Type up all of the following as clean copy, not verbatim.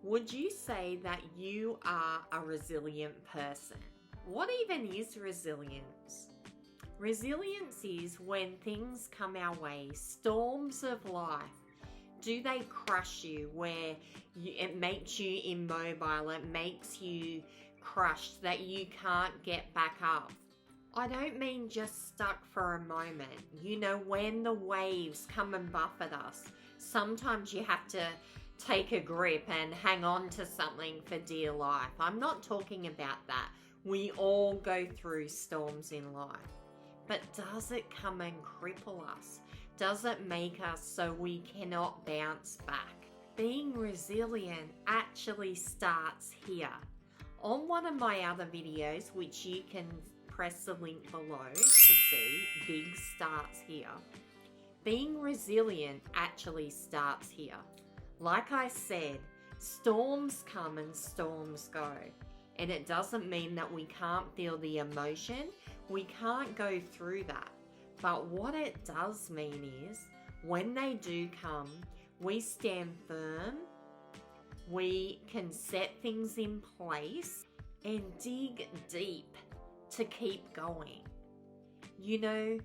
Would you say that you are a resilient person? What even is resilience? Resilience is when things come our way, storms of life. Do they crush you where it makes you immobile, it makes you crushed that you can't get back up? I don't mean just stuck for a moment. You know, when the waves come and buffet us, sometimes you have to take a grip and hang on to something for dear life. I'm not talking about that. We all go through storms in life. But does it come and cripple us? Does it make us so we cannot bounce back? Being resilient actually starts here. On one of my other videos, which you can press the link below to see, Big Starts Here. Being resilient actually starts here. Like I said, storms come and storms go. And it doesn't mean that we can't feel the emotion. We can't go through that. But what it does mean is, when they do come, we stand firm. We can set things in place and dig deep to keep going. You know,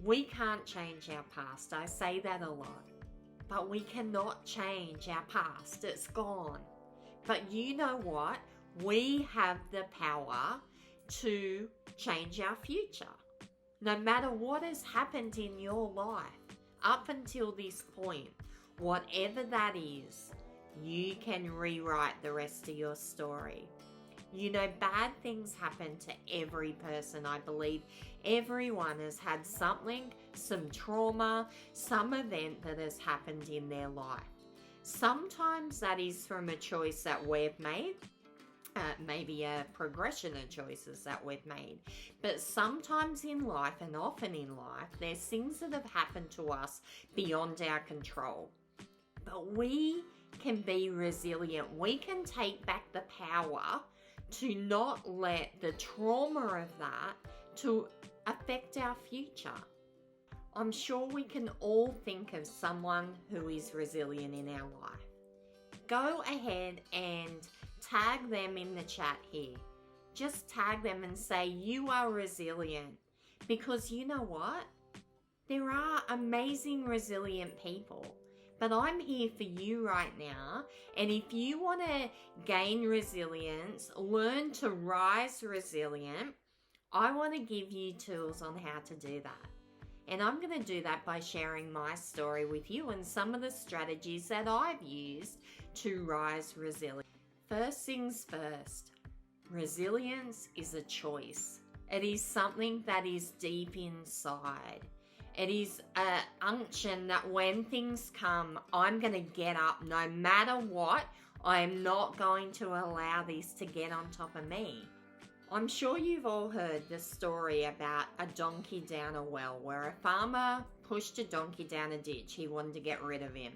we can't change our past. I say that a lot. But we cannot change our past. It's gone. But you know what? We have the power to change our future. No matter what has happened in your life, up until this point, whatever that is, you can rewrite the rest of your story. You know, bad things happen to every person. I believe everyone has had something, some trauma, some event that has happened in their life. Sometimes that is from a choice that we've made, maybe a progression of choices that we've made. But sometimes in life, and often in life, there's things that have happened to us beyond our control. But we can be resilient. We can take back the power to not let the trauma of that to affect our future. I'm sure we can all think of someone who is resilient in our life. Go ahead and tag them in the chat here. Just tag them and say you are resilient. Because you know what? There are amazing resilient people. But I'm here for you right now. And if you want to gain resilience, learn to rise resilient, I want to give you tools on how to do that. And I'm going to do that by sharing my story with you and some of the strategies that I've used to rise resilient. First things first, resilience is a choice. It is something that is deep inside. It is an unction that when things come, I'm going to get up no matter what. I am not going to allow this to get on top of me. I'm sure you've all heard the story about a donkey down a well, where a farmer pushed a donkey down a ditch. He wanted to get rid of him.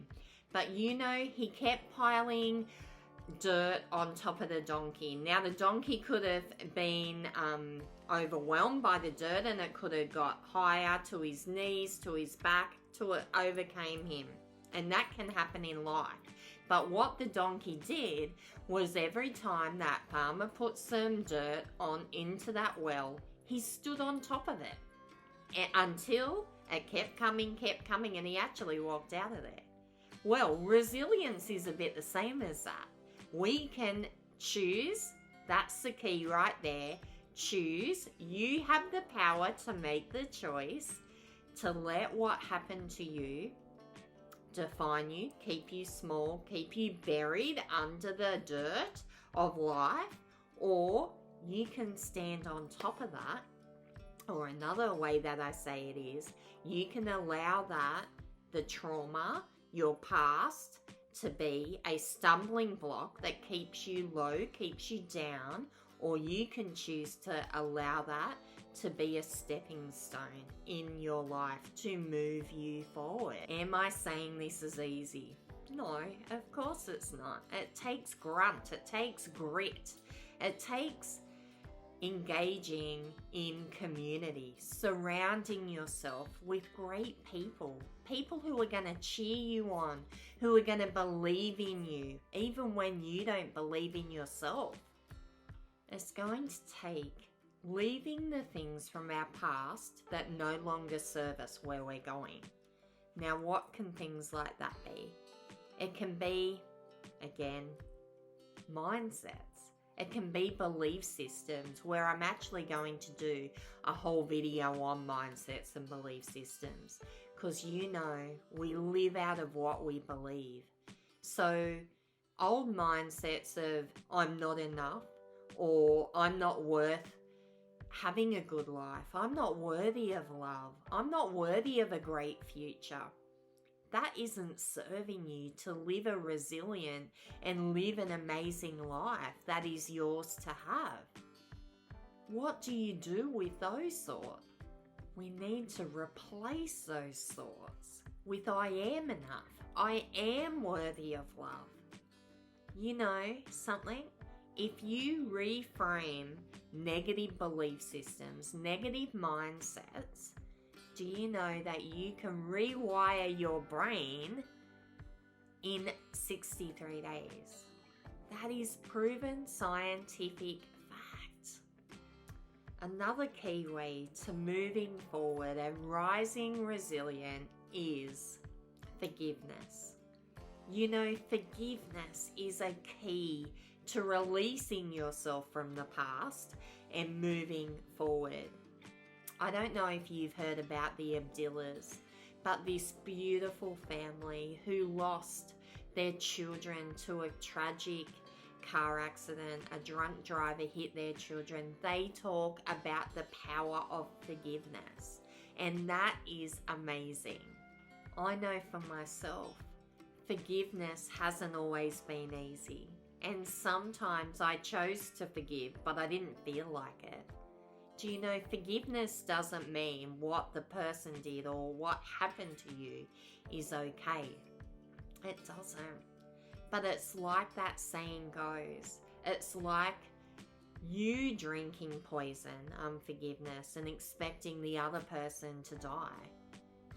But you know, he kept piling dirt on top of the donkey. Now the donkey could have been overwhelmed by the dirt, and it could have got higher to his knees, to his back, till it overcame him. And that can happen in life. But what the donkey did was, every time that farmer put some dirt on into that well, he stood on top of it until it kept coming, and he actually walked out of there. Well, resilience is a bit the same as that. We can choose, that's the key right there, choose. You have the power to make the choice to let what happened to you define you, keep you small, keep you buried under the dirt of life, or you can stand on top of that. Or another way that I say it is, you can allow that, the trauma, your past, to be a stumbling block that keeps you low, keeps you down, or you can choose to allow that to be a stepping stone in your life to move you forward. Am I saying this is easy? No, of course it's not. It takes grunt, it takes grit, it takes engaging in community, surrounding yourself with great people, people who are going to cheer you on, who are going to believe in you, even when you don't believe in yourself. It's going to take leaving the things from our past that no longer serve us where we're going. Now, what can things like that be? It can be, again, mindsets. It can be belief systems, where I'm actually going to do a whole video on mindsets and belief systems, because we live out of what we believe. So old mindsets of I'm not enough, or I'm not worth having a good life, I'm not worthy of love, I'm not worthy of a great future. That isn't serving you to live a resilient and live an amazing life that is yours to have. What do you do with those thoughts? We need to replace those thoughts with I am enough. I am worthy of love. You know something? If you reframe negative belief systems, negative mindsets, do you know that you can rewire your brain in 63 days? That is proven scientific fact. Another key way to moving forward and rising resilient is forgiveness. You know, forgiveness is a key to releasing yourself from the past and moving forward. I don't know if you've heard about the Abdillahs, but this beautiful family who lost their children to a tragic car accident, a drunk driver hit their children. They talk about the power of forgiveness, and that is amazing. I know for myself, forgiveness hasn't always been easy, and sometimes I chose to forgive, but I didn't feel like it. Do you know, forgiveness doesn't mean what the person did or what happened to you is okay. It doesn't. But it's like that saying goes. It's like you drinking poison, unforgiveness, and expecting the other person to die.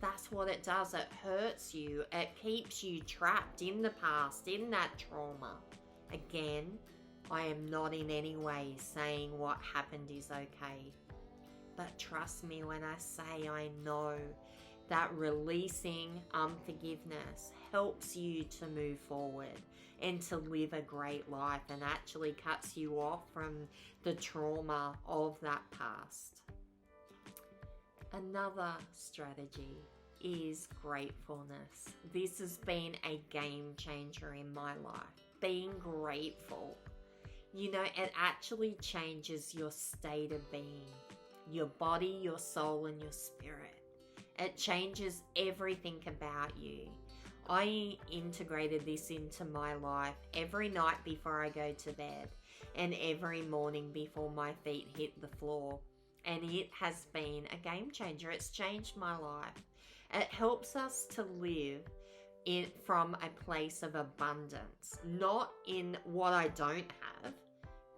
That's what it does. It hurts you. It keeps you trapped in the past, in that trauma. Again, I am not in any way saying what happened is okay. But trust me when I say I know that releasing unforgiveness helps you to move forward and to live a great life, and actually cuts you off from the trauma of that past. Another strategy is gratefulness. This has been a game changer in my life. Being grateful. You know, it actually changes your state of being, your body, your soul, and your spirit. It changes everything about you. I integrated this into my life every night before I go to bed, and every morning before my feet hit the floor. And it has been a game changer. It's changed my life. It helps us to live from a place of abundance, not in what I don't have,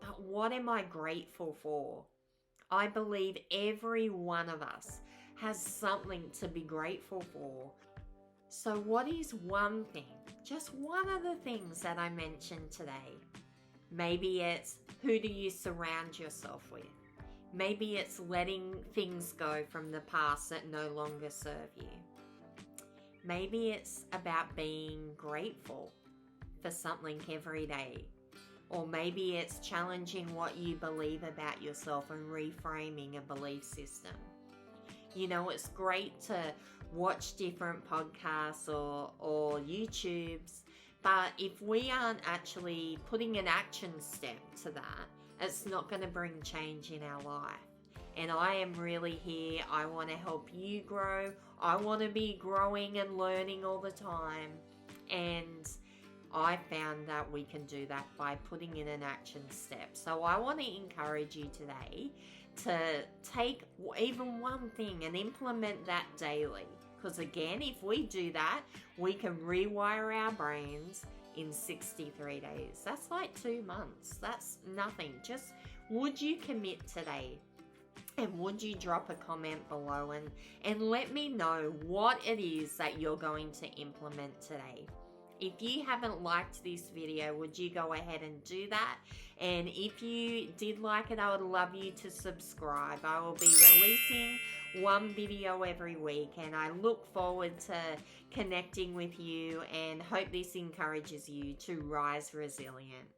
but what am I grateful for? I believe every one of us has something to be grateful for. So what is one thing, just one of the things that I mentioned today? Maybe it's, who do you surround yourself with? Maybe it's letting things go from the past that no longer serve you. Maybe it's about being grateful for something every day. Or maybe it's challenging what you believe about yourself and reframing a belief system. You know, it's great to watch different podcasts or YouTubes, but if we aren't actually putting an action step to that, it's not going to bring change in our life. And I am really here. I want to help you grow. I want to be growing and learning all the time. And I found that we can do that by putting in an action step. So I want to encourage you today to take even one thing and implement that daily. Because again, if we do that, we can rewire our brains in 63 days. That's like 2 months. That's nothing. Just, would you commit today? And would you drop a comment below and let me know what it is that you're going to implement today. If you haven't liked this video, would you go ahead and do that? And if you did like it, I would love you to subscribe. I will be releasing one video every week, and I look forward to connecting with you and hope this encourages you to rise resilient.